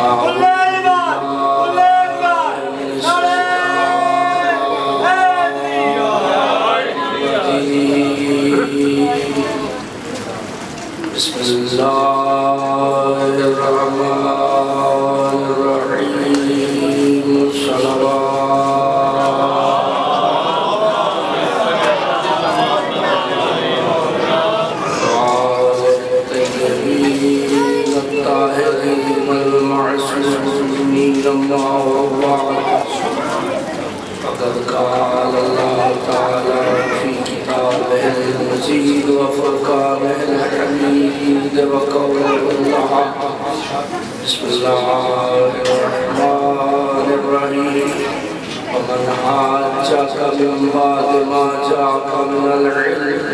بسم الله الرحمن الرحيم الطيبين الطاهرين المعصومين فقد قال الله تعالى في كتابه المجيد وفرقانه الحميد وقوله الحق بسم الله الرحمن الرحيم ومن حاجك من بعد ما جاءك من العلم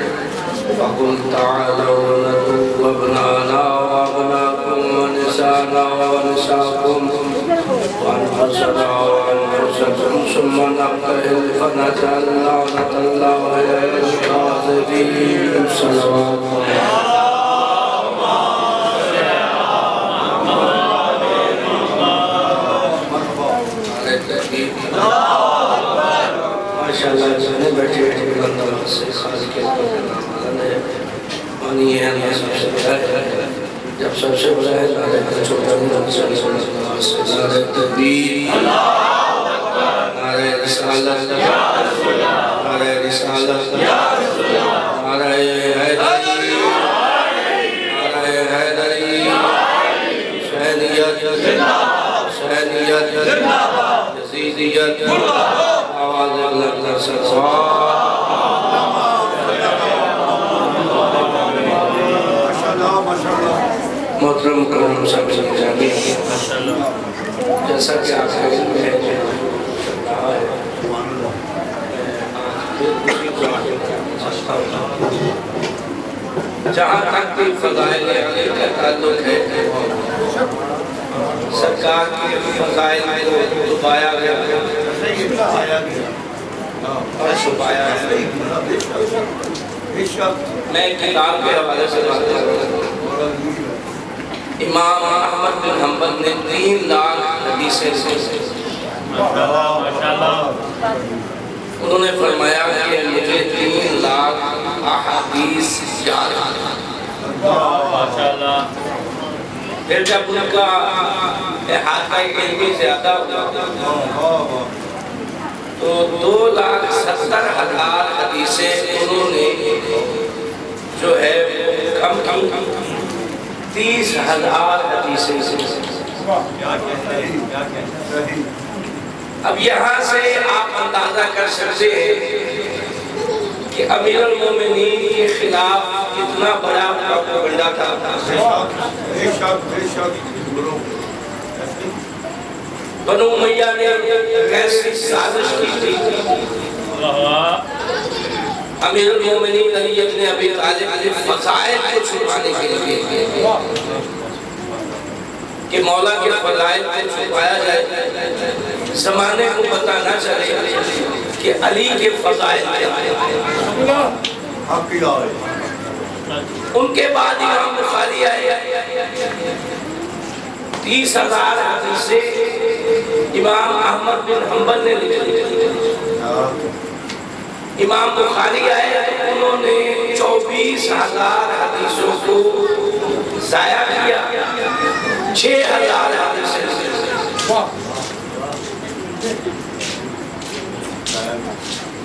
فقل تعالوا ندعو أبناءنا وأبناءكم ونساءنا ونساءكم وأنفسنا وأنفسكم ثم نبتهل فنجعل لعنة الله على الكاذبين صلوات ماشاءاللہ جانے بیٹھے بیٹھے بندہ سے خاص کے پانی ہے اللہ سب سے بڑا ہے جب سب سے بڑا ہے نعرہ چھوٹا نعرہ تکبیر نعرہ رسالت نعرہ رسالت نعرہ حیدری نعرہ حیدری شہنیت شہنیت یزیدیت آواز اللہ محترم کرم سب سے جامی جیسا کہ آپ کا علم ہے جہاں تک بھی فضائل علیہ کا تعلق ہے سرکار کے فضائل کو دبایا گیا اور چھپایا ہے میں کتاب کے حوالے سے بات کر رہا ہوں امام احمد بن حنبل نے 3 لاکھ حدیثیں انہوں نے فرمایا کہ مجھے 3 لاکھ احادیث یاد ہیں پھر جب ان کا احاطہ علمی زیادہ ہوا تو 2,70,000 حدیثیں انہوں نے جو ہے کم 30,000 حدیثیں اب یہاں سے آپ اندازہ کر سکتے ہیں کہ امیر المومنین کے خلاف کتنا بڑا پروپیگنڈا تھا بنو امیہ نے کیسی سازش کی تھی امیر المومنین علی ابن ابی طالب نے فضائل کو چھپانے کے لیے کہ مولا کے فضائل کو چھپایا جائے زمانے کو پتہ نہ چلے کہ علی کے فضائل ان کے بعد امام بخاری آئے 30,000 حدیثیں امام احمد بن حنبل نے لکھی امام بخاری آئے انہوں نے 24,000 حدیثوں کو ضائع کیا 6,000 حدیثیں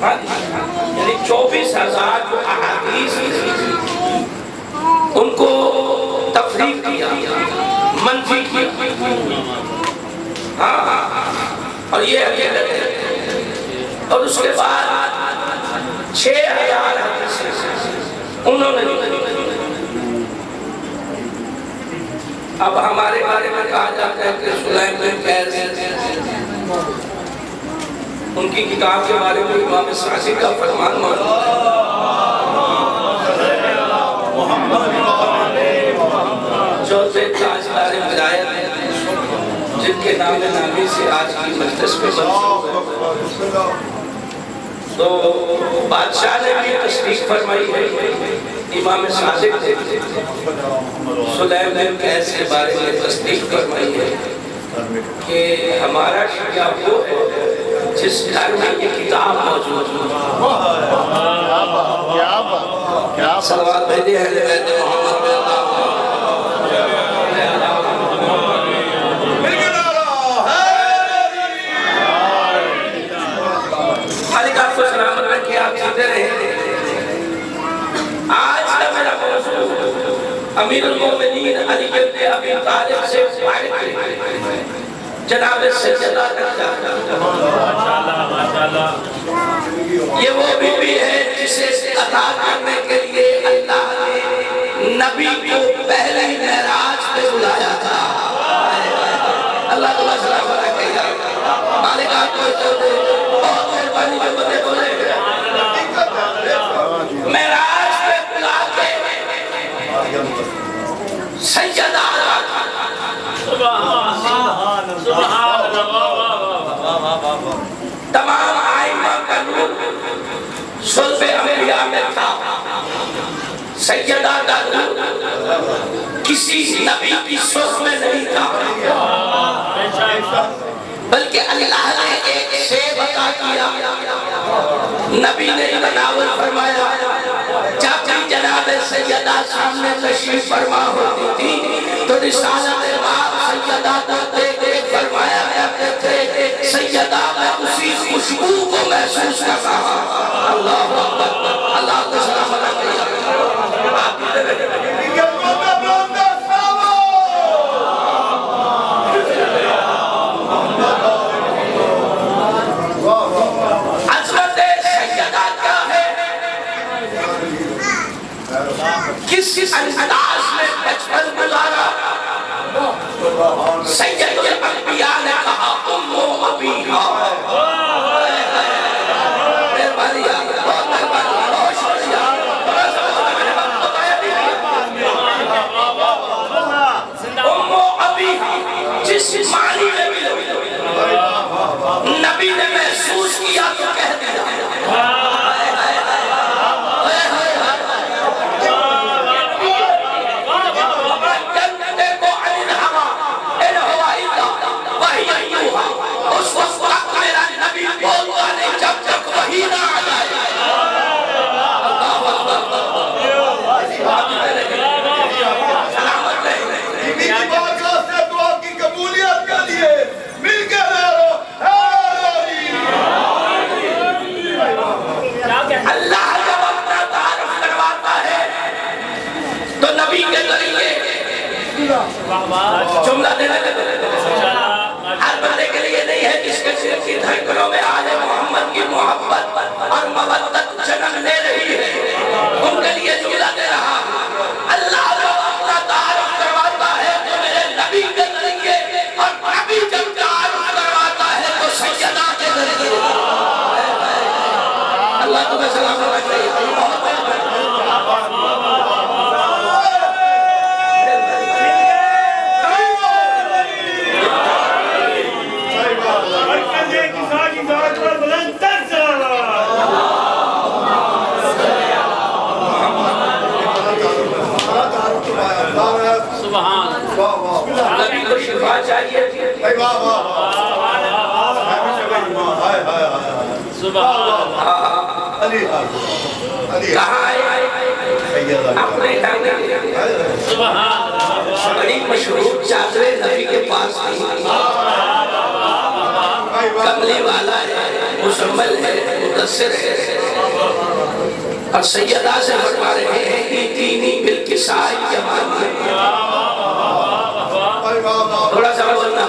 یعنی 24,000 جو احادیث ان کو تفریق کیا منفی کیا اور یہ حقیقت ہے اور اس کے بعد 6,000 حدیثیں انہوں نے اب ہمارے بارے میں کہا جاتا ہے کہ سلیم بن قیس ان کی کتاب کے بارے میں امام سعدی کا فرمان موجود ہے جو تاجدار ولایت جن کے نام نامی سے آج کی مجلس میں منسوب ہے تو بادشاہ نے بھی تصدیق فرمائی ہے امام صادق نے سلیم بن قیس کے بارے میں تصدیق فرمائی ہے کہ ہمارا شیعہ وہ ہے جس گھر میں یہ کتاب موجود ہے. صلوات بھیجیے اہل بیت محمد پہ. مالک آپ کو سلامت رکھے، آپ جیتے رہے. آج کا میرا موضوع امیر المومنین علی بن ابی طالب سے متعلق ہے. جناب سیدہ تک جاتا. یہ وہ بیوی ہے جسے عطا کرنے کے لیے اللہ نے نبی کو پہلے معراج پہ بلایا تھا. اللہ تعالیٰ سلامت رکھے گا. مالک آپ کو بہت مہربانی جو بندے بولے معراج پہ بلا کے سیدہ تمام آئمہ کا نور صلب انبیاء میں تھا. سیدہ کا نور کسی نبی کی صلب میں نہیں تھا، بلکہ اللہ نے ایک شیب عطا کیا. نبی نے تناول فرمایا. جب بھی جناب سیدہ سامنے تشریف فرما ہوتی تھی تو رسالت باپ سیدہ کو دیکھ دیکھ فرمایا کرتے تھے سیدہ میں اسی خوشبو کو محسوس کر رہا. اللہ اکبر. اللہ کو سلامت رکھے. کس انداز میں بچپن گزارا. سید الانبیاء نے کہا ام ابیہا. مہربانی بہت مہربانی بہت شکریہ. ام ابیہا جس معنی میں بھی نبی نے محسوس کیا تو کہہ دیا. اس وقت میرا نبی بولتا نہیں جب تک وحی نہ آ جائے. سلامت رہے. دعا کی قبولیت کے لیے مل کے اللہ جب اپنا تعارف کرواتا ہے تو نبی کے ذریعے جملہ دینے لگے. ہر بندے کے لیے نہیں ہے جس کے صرف کی دھڑکنوں میں آل محمد کی محبت اور مودت جنم لے رہی ہے ان کے لیے جملہ دے رہا. اللہ جب اپنا تعارف کرواتا ہے تو میرے نبی کے ذریعے اور نبی جب تعارف کرواتا ہے تو سیدہ کے ذریعے. اللہ تمہیں سلامت رکھے. نبی کو شفا چاہیے تھی. کہاں آئے؟ اپنے گھر میں. بڑی مشہور چادریں نبی کے پاس تھی. کملی والا ہے، مزمل ہے، مدثر ہے. اور سیدہ سے فرما رہے ہیں ایتینی بالکسائی یمانی. تھوڑا سا بولنا.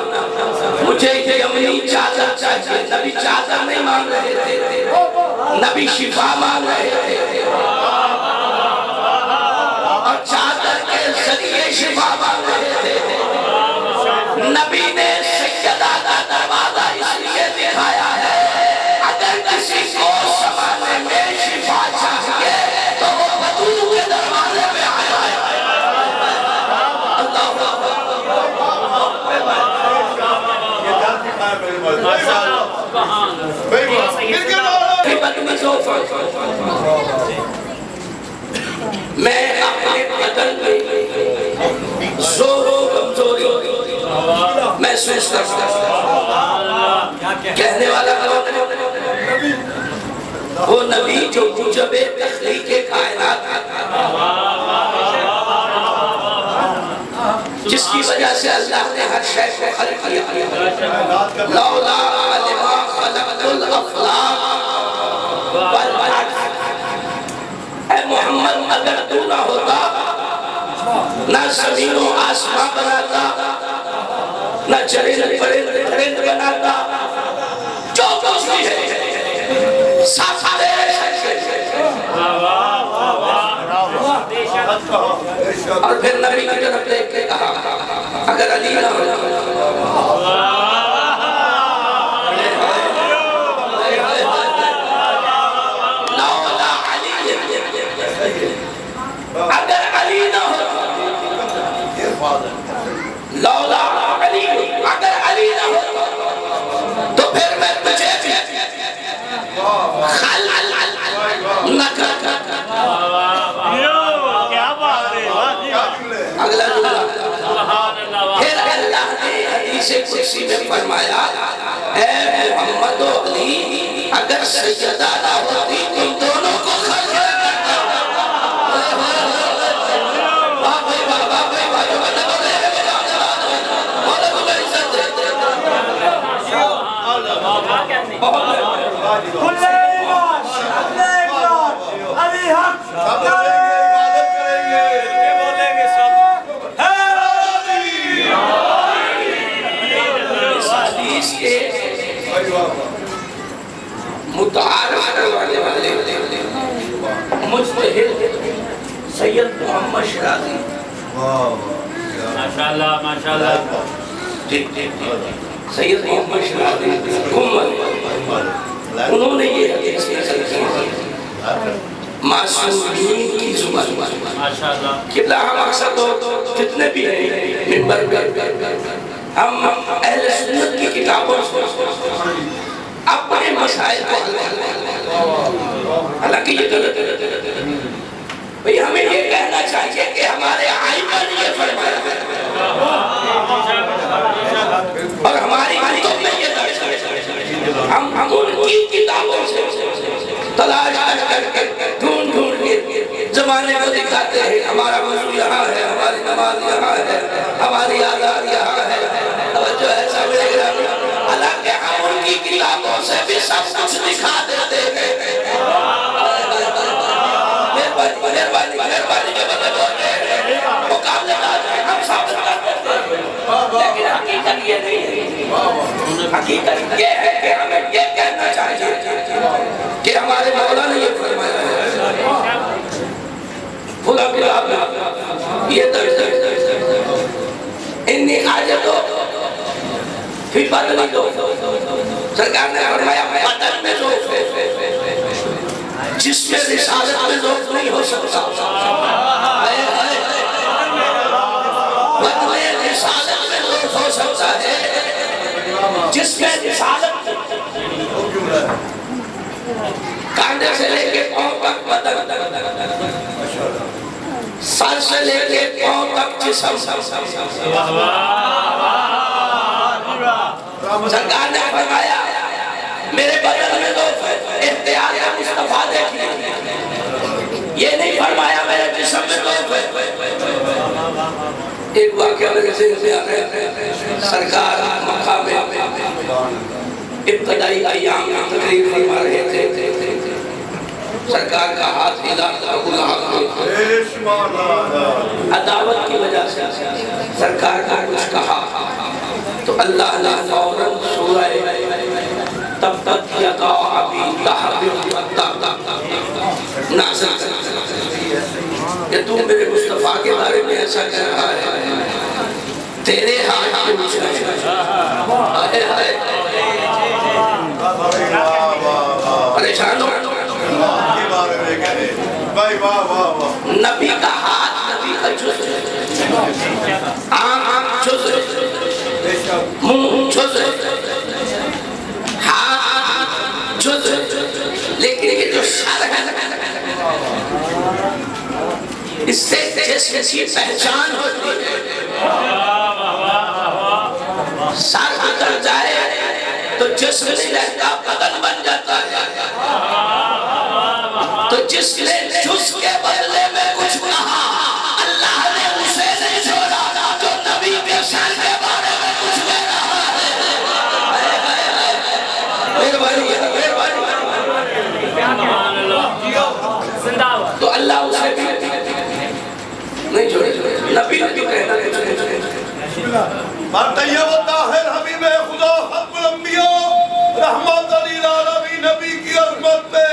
مجھے یمنی چادر چاہیے. نبی چادر نہیں مانگ رہے تھے، نبی شفا مانگ رہے تھے اور چادر کے ذریعے شفا مانگ رہے تھے. نبی نے سیدہ کا دروازہ اس لیے دکھایا ہے اگر کسی کو زمانے میں شفا چاہیے تو وہ بدو کے دروازے پہ آیا ہے. اللہ میں اپنے بدن میں زور و کمزوری محسوس کر سکتا ہے۔ کہنے والا کون ہے؟ وہ نبی جو موجب تخلیق کائنات جس کی وجہ سے اللہ نے ہر شے کو خلق کیا۔ لولا لما خلقت الافلاق والارض، اے محمد اگر تو نہ ہوتا نہ زمین و آسمان بناتا، نہ چرند پرند بناتا، جو کچھ بھی ہے سارے اور پھر نبی کی طرف دیکھ کے کہا اگر علی نہ ہوتا، اگر علی نہ ہوتا، لولا علی، اگر علی نہ ہوتا تو پھر میں تجھے بھی نہ کرتا۔ اگلا پھر اللہ نے حدیث قدسی میں فرمایا اے محمد و علی اگر سیدہ نہ ہوتی تم دونوں کو خلق کرتا۔ متعارف کروانے والے مجتہد سید محمد شرازی، ماشاءاللہ ماشاءاللہ، سید محمد شرازی انہوں نے یہ حدیث معصومین کی زبان ماشاءاللہ، کہ ہم اکثر لوگ جتنے بھی ہیں منبر پر ہم اہل سنت کی کتابوں سے اپنے مسائل کو حل کرتے ہیں، حالانکہ یہ غلط ہے۔ بھئی ہمیں یہ کہنا چاہیے کہ ہمارے آئمہ نے یہ فرمایا اور ہماری کتب میں یہ درج ہے، ہم ان کی کتابوں سے تلاش کر کے ڈھونڈ کے زمانے کو دکھاتے ہیں ہمارا وضو یہاں ہے، ہماری نماز یہاں ہے، ہماری آزاد یہاں ہے، توجہ ہے سامنے گرامی، حالانکہ ہم ان کی کتابوں سے بھی سب کچھ دکھا دیتے ہیں۔ مہربانی کے بدلے بولتے ہیں مقابلہ دار ہم ثابت کرتے ہیں، لیکن حقیقت یہ نہیں ہے۔ حقیقت یہ ہے کہ ہمیں یہ کہنا چاہیے کہ ہمارے مولا نے یہ فرمایا ہے خدا کے آپ یہ درج انی حاجتو فی بدنی دو، سرکار نے فرمایا بدن میں ذوق ہے جس میں رسالت میں ذوق نہیں ہو سکتا، بدن رسالت میں ذوق ہو سکتا ہے جس میں رسالت کانڈے سے لے کے پاؤں تک بدن، سر سے لے کے پاؤں تک جسم، سرکار نے فرمایا میرے بدن میں ذوق ہے، احتیاط کا مصطفیٰ دیکھیے، یہ نہیں فرمایا میرے جسم میں ذوق ہے۔ ایک واقعہ میرے ذہن میں آ رہا، سرکار مقام ابتدائی ایام میں تقریر فرما رہے تھے، سرکار کا ہاتھ ہلا عداوت کی وجہ سے سرکار کا کچھ کہا تو اللہ نے فوراً سورہ تبت یدا ابی لہب نازل کہ تم میرے مصطفیٰ کے بارے میں ایسا کہہ رہا ہے، تیرے ہاتھ میں مجھے پریشان ہو نبی کا ہاتھ، نبی کا جز، آنکھ جز، منہ جز، ہاتھ جز، لیکن یہ جو سر ہے اس سے جسم کی پہچان ہوتی ہے، سر اتر جائے تو جسم نہیں رہتا، بدن بن جاتا ہے۔ تو جس نے جس کے بدلے میں کچھ کہا، اللہ نے اسے نہیں چھوڑا جو نبی کے شان کے بارے میں کچھ کہہ رہا ہے۔ تو اللہ اسے بھی نہیں چھوڑے، نبی نے جو کہنا مرطیب الطاہر حبیب خدا ختم الانبیاء رحمت للعالمین نبی کی عظمت پہ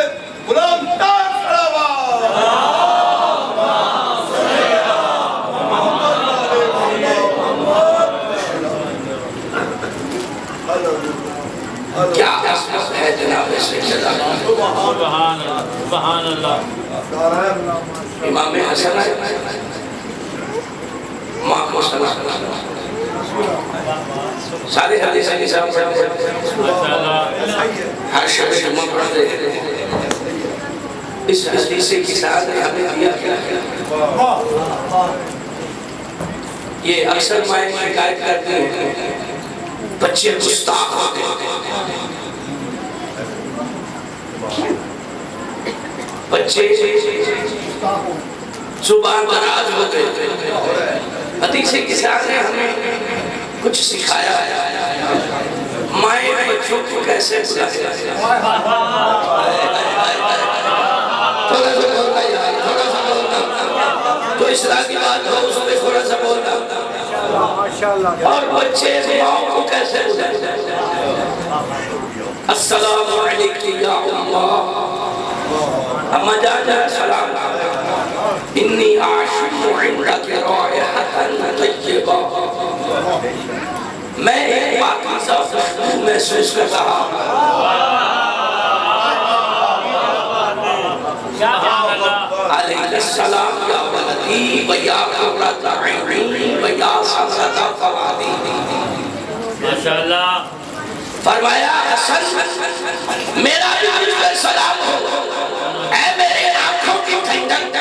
بلند تر صلوات۔ کیا عظمت ہے جناب سیدنا سبحان اللہ۔ امام حسن ہے، ماں کو سلام، سارے حدیث کی سب ہر شب جمعہ پڑھتے ہیں۔ اس حدیث کی ساتھ نے ہمیں دیا کیا ہے؟ یہ اکثر مائیں شکایت کرتے ہیں بچے گستاخ ہوتے ہیں، بچے زبان دراز ہوتے ہیں۔ حدیث کی ساتھ نے ہمیں کچھ سکھایا ہے، مائیں بچوں کو کیسے بلاتے ہیں۔ تھوڑا سا بولنا یار، تھوڑا سا بولنا، تو اس طرح کی بات ہو اس میں تھوڑا سا بولنا۔ اور بچے ماں کو کیسے بلاتے ہیں؟ السلام علیکم یا اللہ، اما جانا سلام، انی عاشق عندک رائحۃ طیبہ، میں ایک پاکیزہ خوشبو محسوس کر رہا ہوں۔ علیہ السلام یا ولدی و یا قرۃ عینی و یا سمرۃ فؤادی۔ ماشاءاللہ۔ فرمایا حسن میرا بھی تجھ پر سلام ہو، اے میرے آنکھوں کی ٹھنڈک،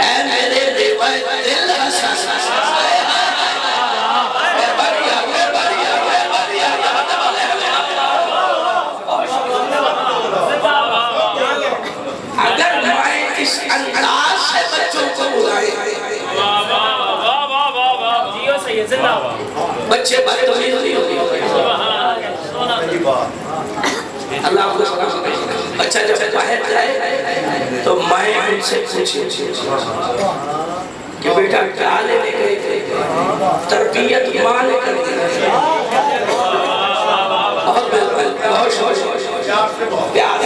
اے میرے ریوہ دل حسن۔ اگر مائیں اس انداز سے بچوں کو بلائیں، بچے بدتمیز نہیں ہوتے۔ اللہ کو سلام، بچہ جب باہر جائے تو مائیں ان سے پوچھیں کہ بیٹا کیا لینے گئے تھے؟ تربیت ماں نے کر دی، بہت پیار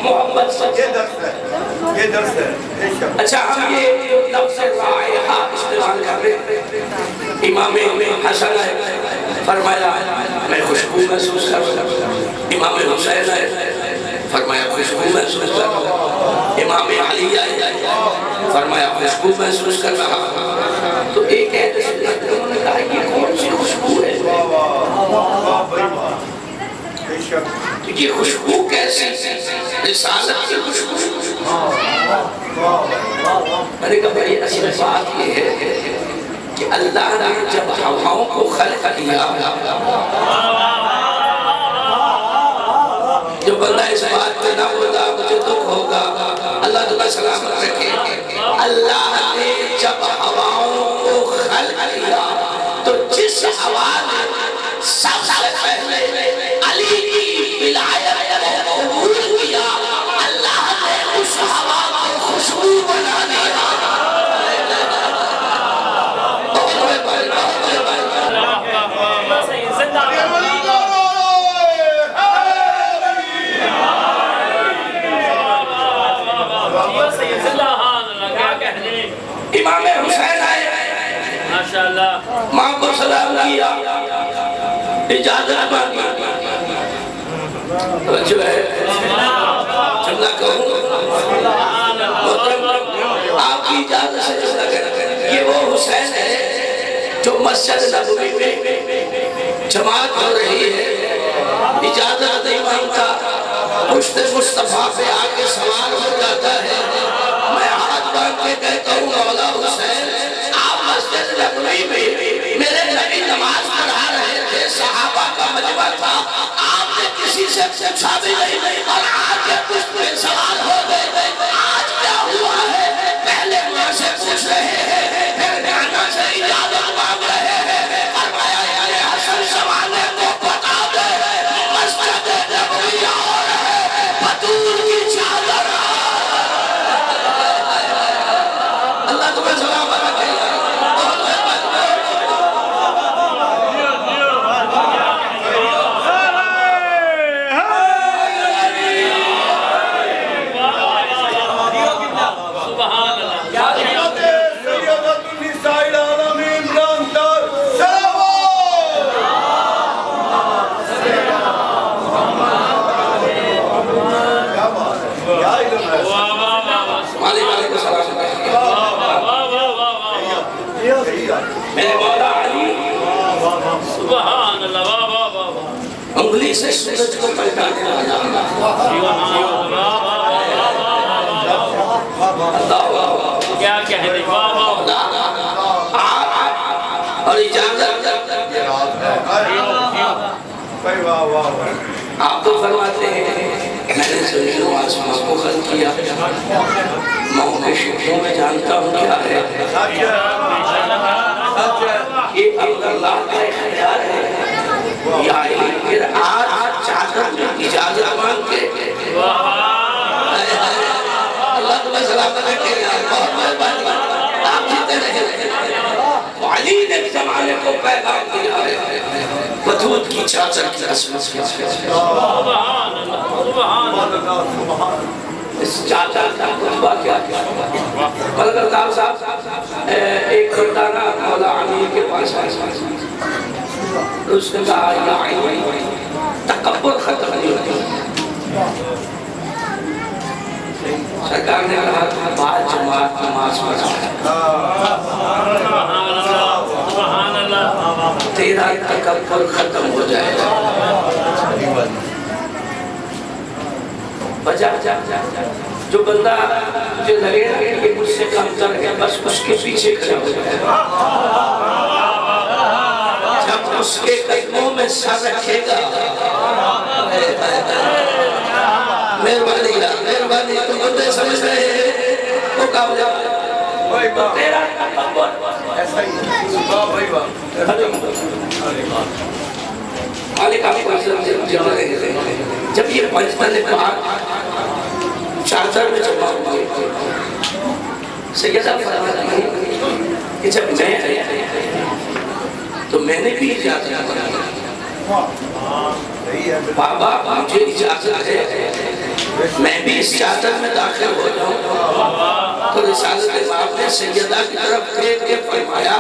محبت سے۔ یہ درس ہے۔ اچھا ہم یہ لفظ رائحہ استعمال کر رہے ہیں۔ امام حسن ہے، فرمایا میں خوشبو محسوس کر رہا ہوں۔ امام حسین ہے، فرمایا خوشبو محسوس کر رہا ہوں۔ امام علی ہے، فرمایا خوشبو محسوس کر رہا ہوں۔ تو ایک ایسے انہوں نے کہا یہ کون سی خوشبو ہے؟ یہ خوشبو کیسی؟ رسالت کی خوشبو۔ میں نے کہا بھائی اصل بات یہ ہے کہ اللہ نے جب ہواؤں کو خلق کیا، جو بندہ اس بات میں نہ بولا مجھے دکھ ہوگا، اللہ تمہیں سلامت رکھے، اللہ نے جب ہواؤں کو خلق کیا تو جس ہوا نے سب سے پہلے علی کی ولایت کو قبول کیا، اللہ نے اس ہوا کو خوشبو بنا دیا۔ امام حسین آئے، ماشاءاللہ، ماں کو سلام کیا، اجازت مانگی، جو ہے جملہ کہوں آپ کی اجازت سے جملہ کہنا، یہ وہ حسین ہے جو مسجد نبوی میں جماعت ہو رہی ہے، اجازت نہیں مانگتا، پشت مصطفیٰ پہ آگے سوار ہو جاتا ہے۔ میں ہاتھ باندھ کے کہتا ہوں مولا حسین، آپ مسجد نبوی میں میرے نبی نماز پڑھا رہے تھے، صحابہ کا مجمع تھا، آپ نے کسی سے پوچھا بھی نہیں اور آج کے کچھ پہ سوال ہو گئے، آج کیا ہوا ہے؟ پہلے ماں سے پوچھ رہے ہیں، پھر نانا سے اجازت مانگ رہے ہیں، فرمایا اے حسن زمانے کو بتا دے مسجد نبوی اور ہے بطول کی چادر۔ اللہ تمہیں سلامت رکھے۔ میرے مولا علی سبحان اللہ، واہ واہ واہ واہ، انگلی سے سورج کو پلٹانے لگا۔ کیا کہنے، واہ واہ، اور اجازت آپ تو فرماتے ہیں میں نے زمین و آسمان کو خلق کیا، ماؤں کے شکلوں میں جانتا ہوں کیا ہے، یہ اللہ کا اختیار ہے، یا پھر آج چادر میں اجازت مانگ کے اللہ تمہیں سلامت رکھے گا، بہت مہربانی، آپ جیتے رہے۔ علی نے زمانے کو پیغام دیا ہے بطول کی چادر کی عصمت سے، سبحان اللہ، سبحان اللہ، اس چادر کا خطبہ کیا کیا۔ ملک صاحب ایک خردانہ مولا علی کے پاس آئے، اس نے کہا یا علی تکبر ختم نہیں ہوتی۔ سرکار نے کہا بعد جماعت نماز سبحان اللہ، تیرا تکبر ختم ہو جائے گا۔ بجا جو بندہ جو لگے گا کہ مجھ سے کم تر ہے، بس اس کے پیچھے کھڑا ہو جائے گا۔ جب اس کے قدموں میں سر رکھے گا، مہربانی تم بندے سمجھ رہے ہیں وہ کام جا تیرا تکبر مالک آپ کو جب یہ پنجتن پاک چادر میں جمع ہوئے، سیدہ فرماتی ہے کہ جب میں تو میں نے بھی اجازت کرا، بابا مجھے اجازت ہے میں بھی اس چادر میں داخل ہو جاؤں۔ تو رسالت امام نے سیدہ کی طرف دیکھ کے فرمایا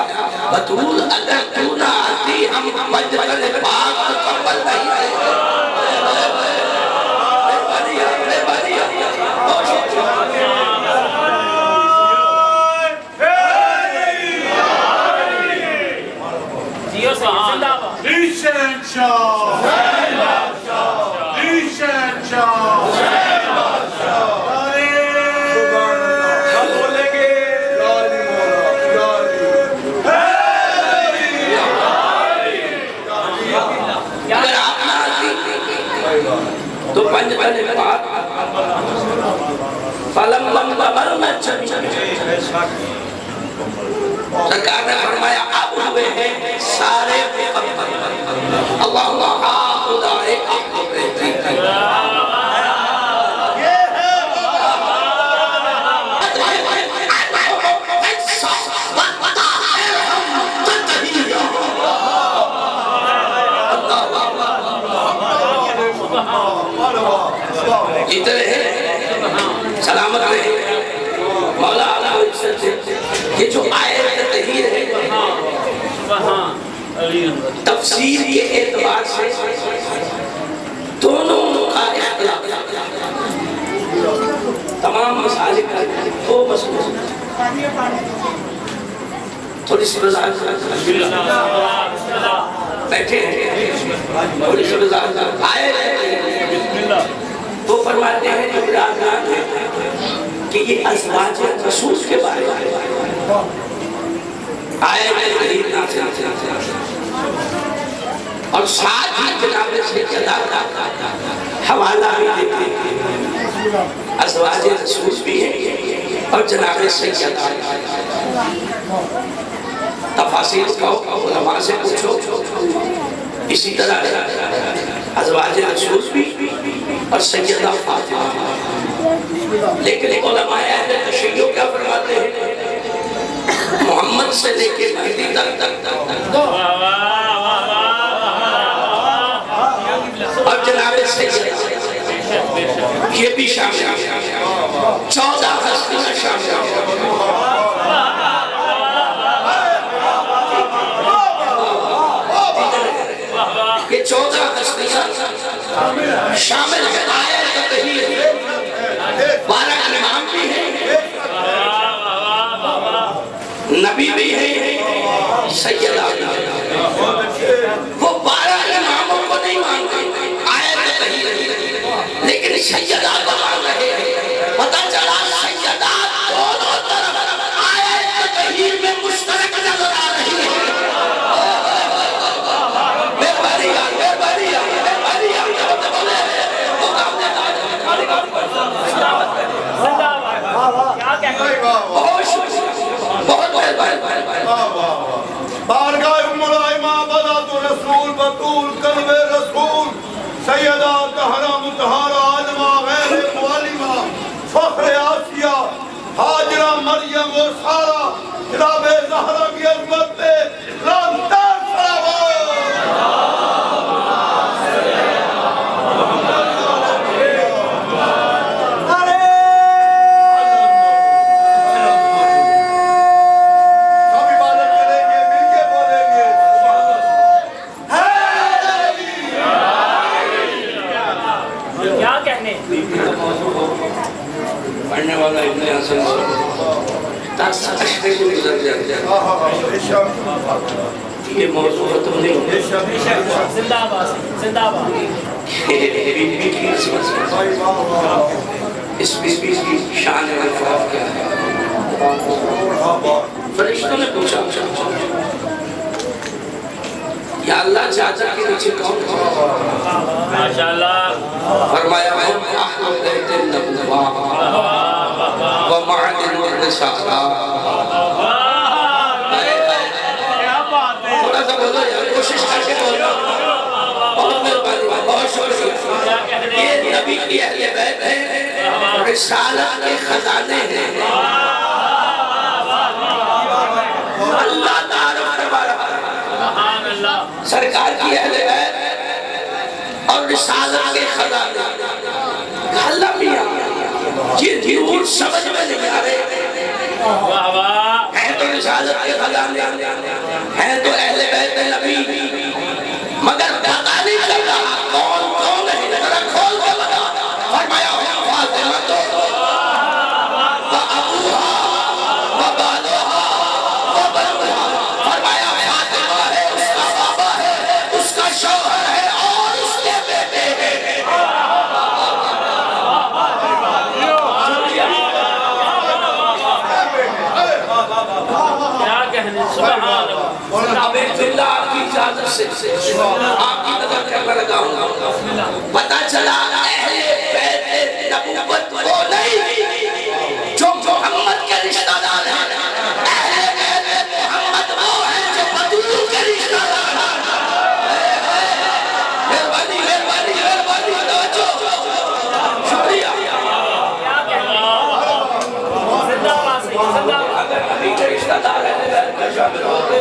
بطول اگر تو نہ آتی ہم پنجتن پاک مکمل نہیں آئے۔ تو پنجتن پاک فلم لم بمر میں چلی، سرکار نے فرمایا اب ہوئے ہیں سارے مکمل۔ اللہم آخدائے اتنے ہیں سلامت رہے مولا علیہ وسلم۔ یہ جو آیت تحیر ہے تفسیر کے اعتبار سے دونوں کا اختلاف، تمام مسائل کا دو مسئلہ تھوڑی سی وضاحت بیٹھے ہیں، تھوڑی سی وضاحت آئے وہ فرماتے ہیں جو براہان ہے کہ یہ ازواج رسول کے بارے میں آئے میں قریب ناصر اور ساتھ ہی جناب سیدہ کا حوالہ بھی دیتے ہیں، ازواج رسول بھی ہیں اور جناب سیدہ تفاصیل کہو علماء سے پوچھو، اسی طرح ازواج رسول بھی اور سیدہ فاطمہ، لیکن علماء اہل تشیع کیا فرماتے ہیں؟ محمد سے لے کے مہدی تک اور جناب سیدہ یہ بھی شامل ہے، 14 ہستیاں شامل ہیں۔ یہ 14 ہستیاں شامل ہیں، آیت تطہیر 12 امام بھی ہیں، نبی بھی ہیں، سیدہ بھی ہیں۔ وہ 12 اماموں کو نہیں مانتے آیت تطہیر، لیکن سیدہ کو مان رہے ہیں۔ پتہ چلا سیدہ دونوں طرف آیت تطہیر میں مشترک نظر آ رہی ہے۔ بارگاہ ام الائمہ بذات رسول بطول قلب رسول سیدہ طہرہ مطہرہ عالمہ غیر معلمہ فخر آسیہ حاجرہ مریم و سارہ جناب زہرہ کی عظمت پہ لانتار صلوات۔ پڑھنے والا ابن حسن تشریح کو گزر جاتا ہے، یہ موضوع ختم نہیں ہوتا۔ زندہ آباد زندہ آباد بی بی کی اس بی بی کی شان الفاظ کیا ہے؟ فرشتوں نے پوچھا یا اللہ چاچا کے نیچے کون ہے؟ ماشاءاللہ فرمایا ہم احمد بیت النبوہ ومعدن الرسالہ۔ تھوڑا سا بولو یار، کوشش کر کے بولو، بہت مہربانی، بہت شکریہ۔ یہ نبی کی اہل بیت ہے، رسالت کے خزانے ہیں، اللہ تعالیٰ فرما رہا ہے سرکار کی اہل بیت اور رسالت کے خزانے۔ اللہ میاں یہ ضرور سمجھ میں نہیں آ رہے ہیں تو رسالت کے خزانے ہیں تو اہل بیت نبی، مگر پتہ نہیں چل رہا کون کون ہے، ذرا کھول کے بتا۔ فرمایا ہم فاطمہ تو وابوہا وبالوہا وبنوہا، فرمایا فاطمہ ہے، اس کا بابا ہے، اس کا شوہر ہے اور اس کے بیٹے ہیں۔ سبحان اللہ۔ اب عبداللہ آپ کی اجازت سے آپ کی نظر کرنے لگا ہوں، پتہ چلا اہل بیت نبوت وہ نہیں جو محمد کے رشتہ دار ہیں، اہل بیت محمد وہ ہیں جو بدول کے رشتہ دار ہیں۔ مہربانی مہربانی مہربانی توجہ، شکریہ۔ زندہ آباد زندہ آباد۔ اگر نبی کے رشتہ دار ہیں شامل ہوتے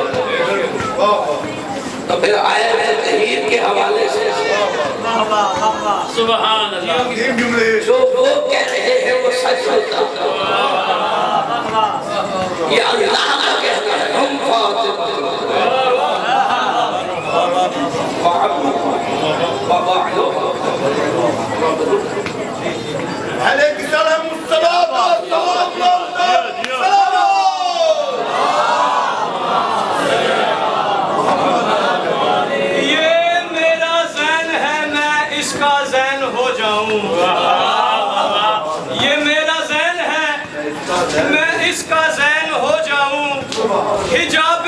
تو پھر آیت تطہیر کے حوالے سے سبحان اللہ، جو وہ کہہ رہے ہیں وہ سچ ہوتا، یہ اللہ کا کہتا ہے ہم فاطمہ علیہ السلام میں اس کا زین ہو جاؤں، حجاب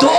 2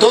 2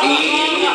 3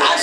10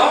9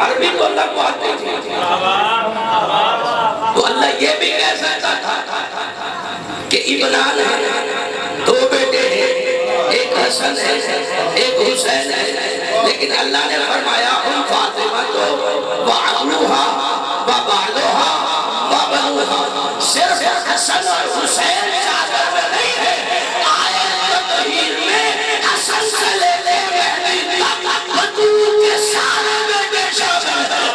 عربی تو اللہ کو آتی تھی، تو اللہ یہ بھی کہہ سکتا تھا کہ ابنان ہے، دو بیٹے ہیں، ایک حسن ہے ایک حسین ہے، لیکن اللہ نے فرمایا ہم فاطمہ تو وعبوہا وبعلوہا وبنوہا، صرف حسن اور حسین چادر میں نہیں ہے، آیت تطہیر میں حسن سے لے لے مہدی تک بطول کے سارے بیٹے شامل ہیں۔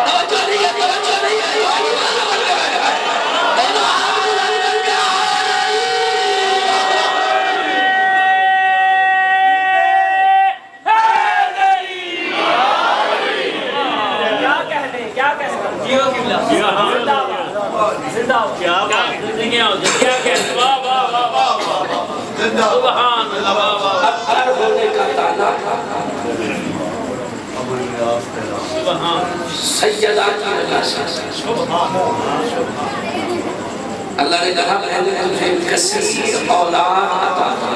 توجہ نہیں ہے، توجہ نہیں ہے، سبحان اللہ، ابتر ہونے کا تانا تھا سیدہ کی وجہ سے۔ اللہ نے کہا میں نے تجھے کثیر اولاد عطا کی،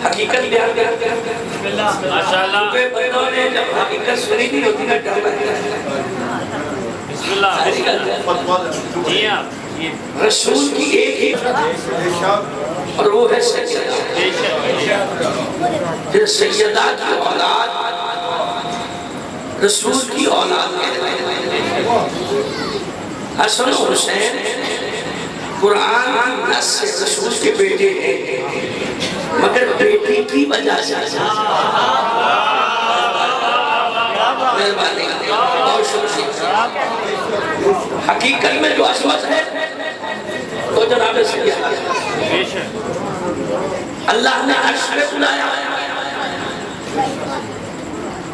حقیقت بیان ماشاءاللہ، کیونکہ بندوں نے جب حقیقت سنی نہیں ہوتی نا ڈر لگتا ہے۔ بسم اللہ، جی آپ رسول کی ایک ہی اور وہ ہے سیدہ، پھر سیدہ کی اولاد رسول کی اولاد حسن و حسین قرآن نص سے رسول کے بیٹے ہیں، مگر بیٹی کی وجہ سے مہربانی بہت شکریہ۔ حقیقت میں جو عظمت ہے تو جناب سیدہ اللہ نے عرش میں بلایا،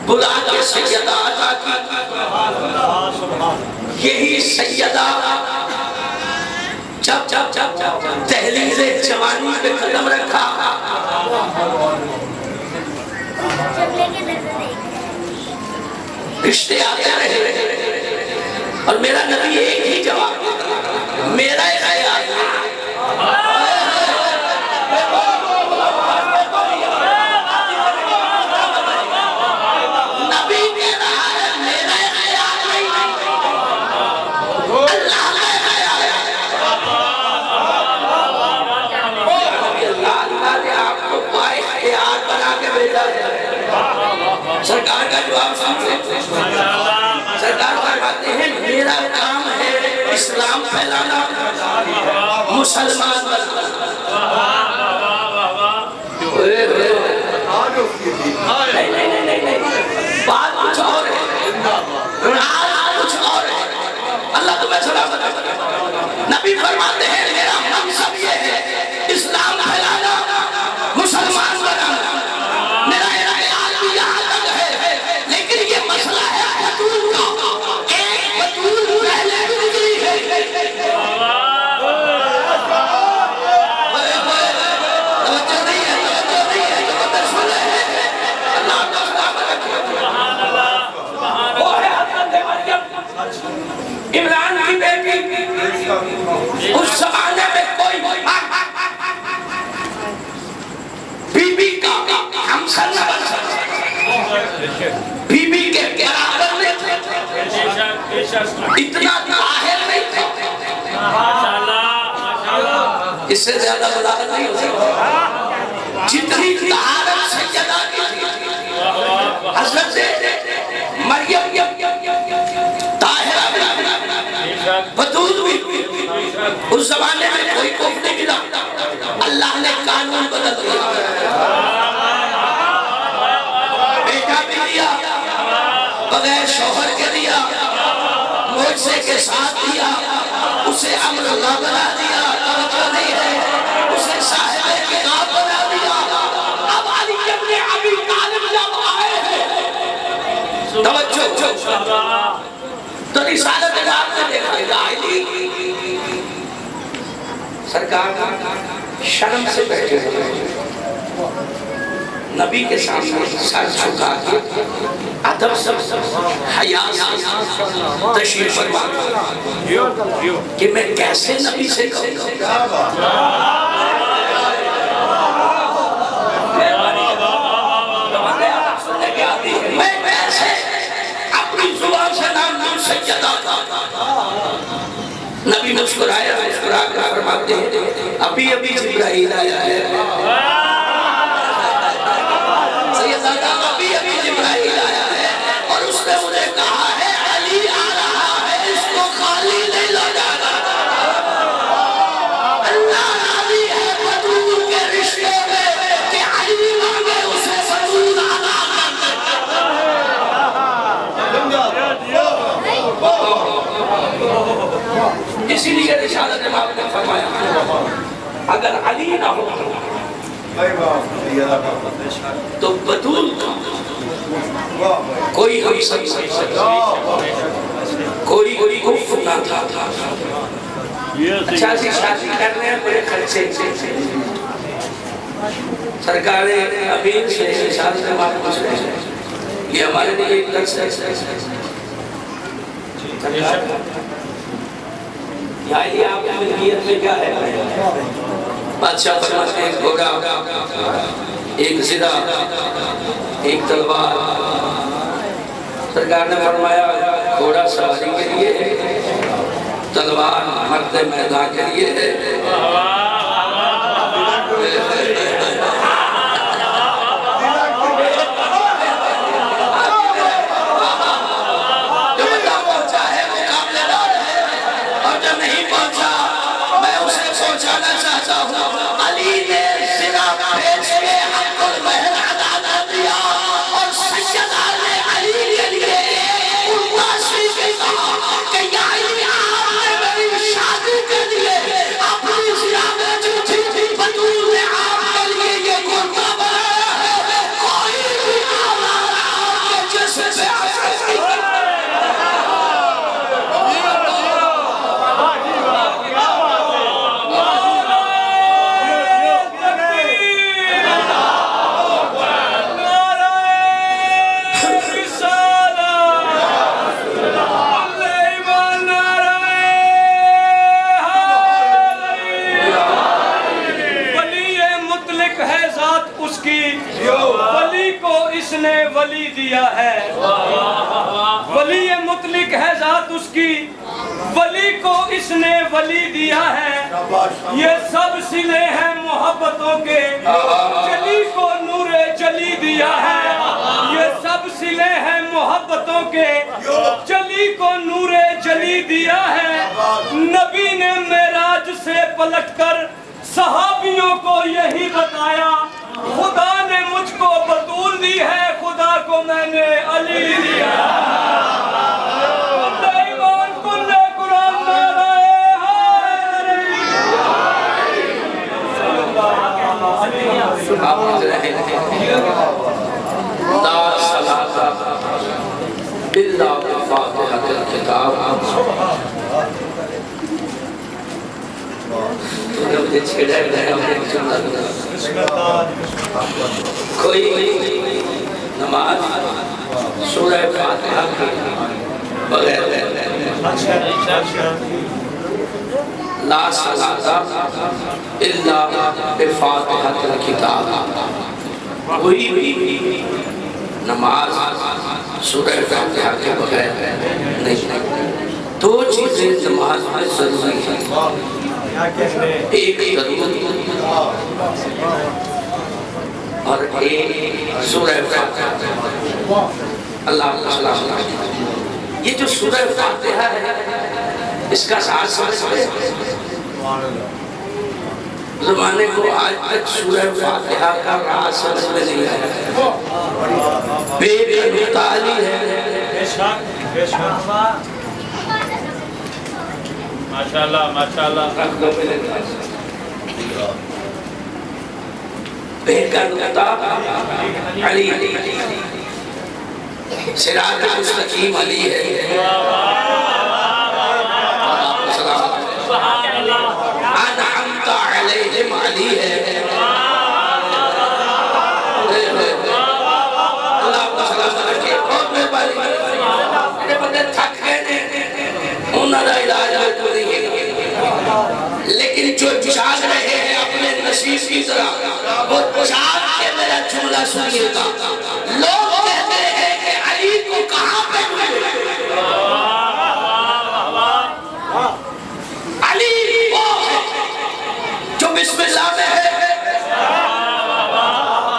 بلا کے سیدہ عطا کی، یہی سیدہ جب تحلیل جوانی پہ قدم رکھا، رشتے آتے رہے اور میرا نبی ایک ہی جواب دیتا، میرا خیال نبی کہہ رہا ہے میرا خیال نہیں، اللہ کا خیال ہے۔ اللہ نے آپ کو پائے خیال بنا کے بھیجا ہے۔ سرکار کا جواب سمجھے، سرکار فرماتے ہیں میرا کام ہے اسلام پھیلانا، مسلمان بنانا۔ بات کچھ اور ہے، راز کچھ اور ہے، اللہ تمہیں سلامت رکھے۔ نبی فرماتے ہیں میرا منصب یہ ہے اسلام پھیلانا، مسلمان بنانا، میرا خیال بھی یہاں تک ہے، لیکن یہ مسئلہ ہے بطول کا، ایک بطول پہلے گزری ہے۔ عمران کی بیٹی، اس زمانے میں کوئی بی بی کا ہمسر نہ بن سکتا، بی بی کے برابر نہیں تھے، اتنا طاہر نہیں تھے، اس سے زیادہ بلاغت نہیں ہو سکتا، جتنی طہارت سیدہ کی تھی، حضرت مریم طاہرہ بطول بھی، اس زمانے میں کوئی کوف نہیں ملا، اللہ نے قانون بدل دیا، بیٹا بھی دیا، بغیر شوہر کے دیا، معجزے کے ساتھ دیا، اسے امر اللہ بنا دیا، توجہ نہیں ہے، اسے صاحب کتاب بنا دیا۔ اب علی ابن ابی طالب جب آئے ہیں، توجہ تو رسالت آپ نے دیکھا ہے، سرکار شرم سے بیٹھے ہوئے، نبی کے سامنے سر جھکا کے ادب سے حیا سے تشریف فرما کہ میں کیسے نبی سے کہوں، فرماتے ہیں ابھی ابھی جبرائیل آیا ہے سیدنا ابھی ابھی جبرائیل آیا ہے اور اس نے مجھے کہا ہے علی آ رہا ہے اس کو خالی نہیں لے جانا اللہ راضی ہے بدور کے رشتے میں کہ علی مانگے اسے بدور عطا اسی لیے رسالت امام نے فرمایا اگر علی نہ ہو تو بطول کوئی ہم سب کوئی کفر نہ تھا اچھا سی شادی کرنے ہیں بڑے خرچے سرکار امین سے رسالت امام پوچھ رہے ہیں یہ ہمارے لیے ایک درس ہے یعنی آپ کی ملکیت میں کیا ہے بادشاہ فرماتے ہیں ایک گھوڑا ایک زدہ ایک تلوار سرکار نے فرمایا گھوڑا سواری کے لیے تلوار مرد میدان کے لیے ہے ولی دیا ہے ولی مطلق ہے ذات اس کی ولی کو اس نے ولی دیا ہے یہ سب صلے ہیں محبتوں کے جلی کو نور جلی دیا ہے یہ سب صلے ہیں محبتوں کے جلی کو نور جلی دیا ہے نبی نے معراج سے پلٹ کر صحابیوں کو یہی بتایا خدا نے مجھ کو بطول دی ہے خدا کو میں نے علی دیا ایمان کل قرآن لا صلاة إلا بفاتحة الكتاب کوئی نماز سورہ فاتحہ کی بغیر لا صلاة الا بفاتحة الکتاب کوئی بھی نماز سورہ فاتحہ کے بغیر نہیں دو چیزیں نماز میں ضروری ہیں ایک درود اور ایک سورہ فاتحہ اللہ صلی اللہ علیہ وسلم یہ جو سورہ فاتحہ ہے اس کا ساتھ سمجھتے زمانے کو آج تک سورہ فاتحہ کا راز سمجھ میں نہیں آیا بے مطالی ہے ماشاءاللہ ماشاءاللہ بہتر کتاب علی صراط مستقیم علی ہے انعمت علیہم علی ہے اللہ کو سلام رکھے بہت مہربانی میرے بندے تھک گئے انہوں نے علاج لیکن جو جاگ رہے ہیں اپنے نصیب کی طرح وہ جاگ کے میرا جملہ سنیے گا لوگ کہتے ہیں کہ علی کو کہاں پہ علی وہ ہے بسم اللہ میں ہے،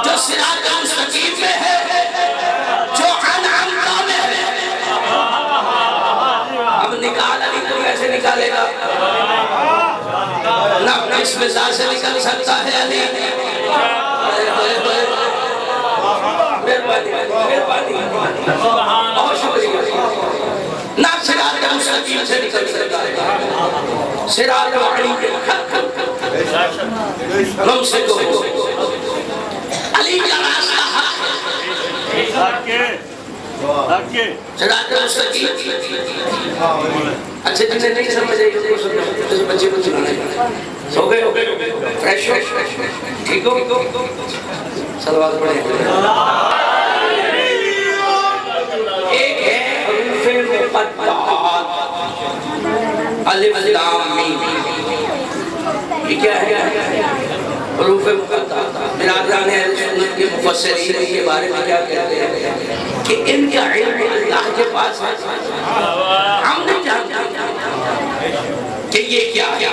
جو صراط مستقیم میں ہے، جو انعمت میں ہے۔ اب نکالا نہیں تو کیسے نکالے گا؟ نہ بسم اللہ سے نکل سکتا ہے علی۔ بہت شکریہ۔ نہ صراط مستقیم سے نکل سکتا ہے، صراط علی کے ہم سے کو علی کا راستہ صراط مستقیم۔ اچھا جنہیں نہیں سمجھے جیسے بچے کو چلانے سو گئے فریش ٹھیک ہو صلوات پڑھیں۔ ایک ہے حروف مقطعات، الف لام میم، یہ کیا ہے؟ حروف مقطعات۔ برادران اہل سنت کے مفسرین کے بارے میں کیا کہتے ہیں کہ ان کا علم اللہ کے پاس ہے، ہم نہیں جانتے کہ یہ کیا ہے،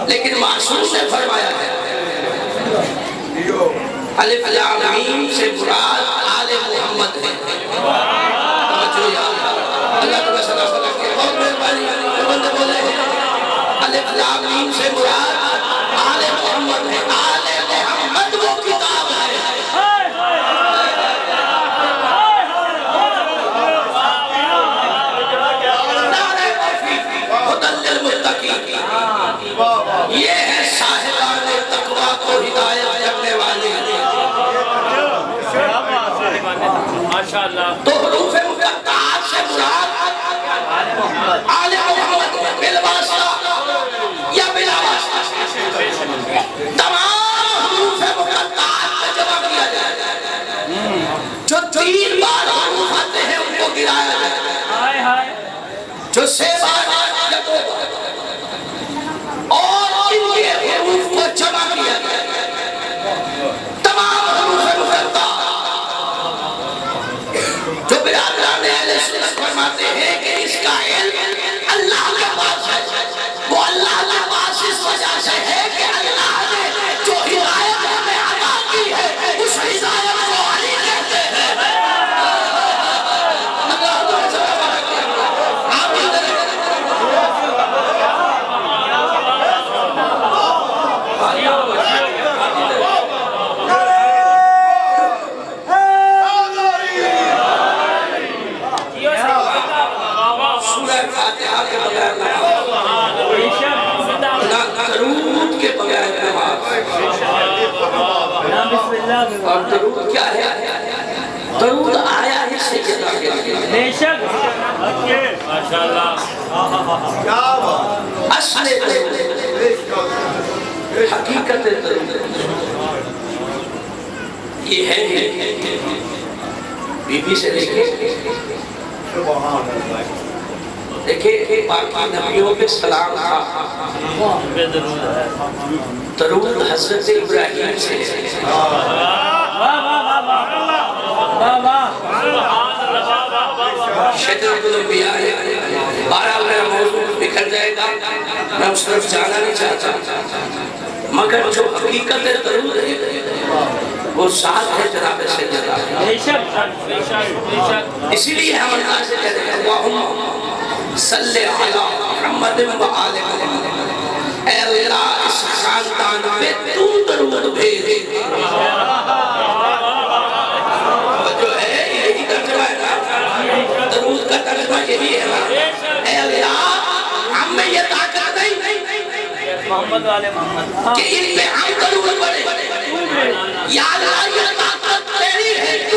لیکن معصوم نے فرمایا ہے الف لام میم سے مراد آل محمد ہے۔ اللہ تعالیٰ صلی اللہ علیہ وسلم کے بہت مہربانی بندے بولے الف لام میم سے مراد آل محمد ہے۔ آل محمد وہ کتاب ہے۔ نعرہ تکبیر، ہدی للمتقین، یہ ہے صاحبان تقویٰ کو ہدایت کرنے والے۔ تو حروف مقطعات سے مراد آل محمد بالواسطہ یا بلا واسطہ تمام حروف مقطعات کا جمع کیا جائے، جو 3 بار حروف آتے ہیں ان کو گرایا جائے، جو 6 بار یا 2 بار، اور ان کے حروف کو جمع کیا جائے، تمام حروف مقطعات۔ جو برادران اہل سنت فرماتے ہیں کہ اس کا علم اللہ کے پاس ہے، وہ اللہ کے پاس اس وجہ سے ہے کہ اللہ نے جو ہدایت ہمیں عطا کی ہے اس ہدایت کو علی کہتے ہیں۔ سورہ فاتحہ کے بغیر نہ درود کے بغیر نماز۔ اور درود کیا ہے؟ درود آیا ہے سیدنا کے لیے، اصل درود، حقیقت درود یہ ہے۔ بی بی سے دیکھیں باقی نبیوں پہ سلام تھا، درود حضرت ابراہیم سے، شجرۃ الانبیاء ہے۔ 12 میرا موضوع بکھر جائے گا، میں اس طرف جانا نہیں چاہتا، مگر جو حقیقت درود ہے وہ ساتھ ہے جناب سیدنا۔ اسی لیے ہم اللہ سے کہتے ہیں اللہم صلی علی محمد و آل محمد، اے اللہ اس خاندان پہ تو درود بھیج۔ جو ہے یہی ترجمہ ہے نا، درود کا ترجمہ یہی ہے نا، اے اللہ ہم میں یہ طاقت نہیں محمد والے محمد کہ ان پہ ہم درود پڑھیں، یا اللہ یہ طاقت تیری ہے، تو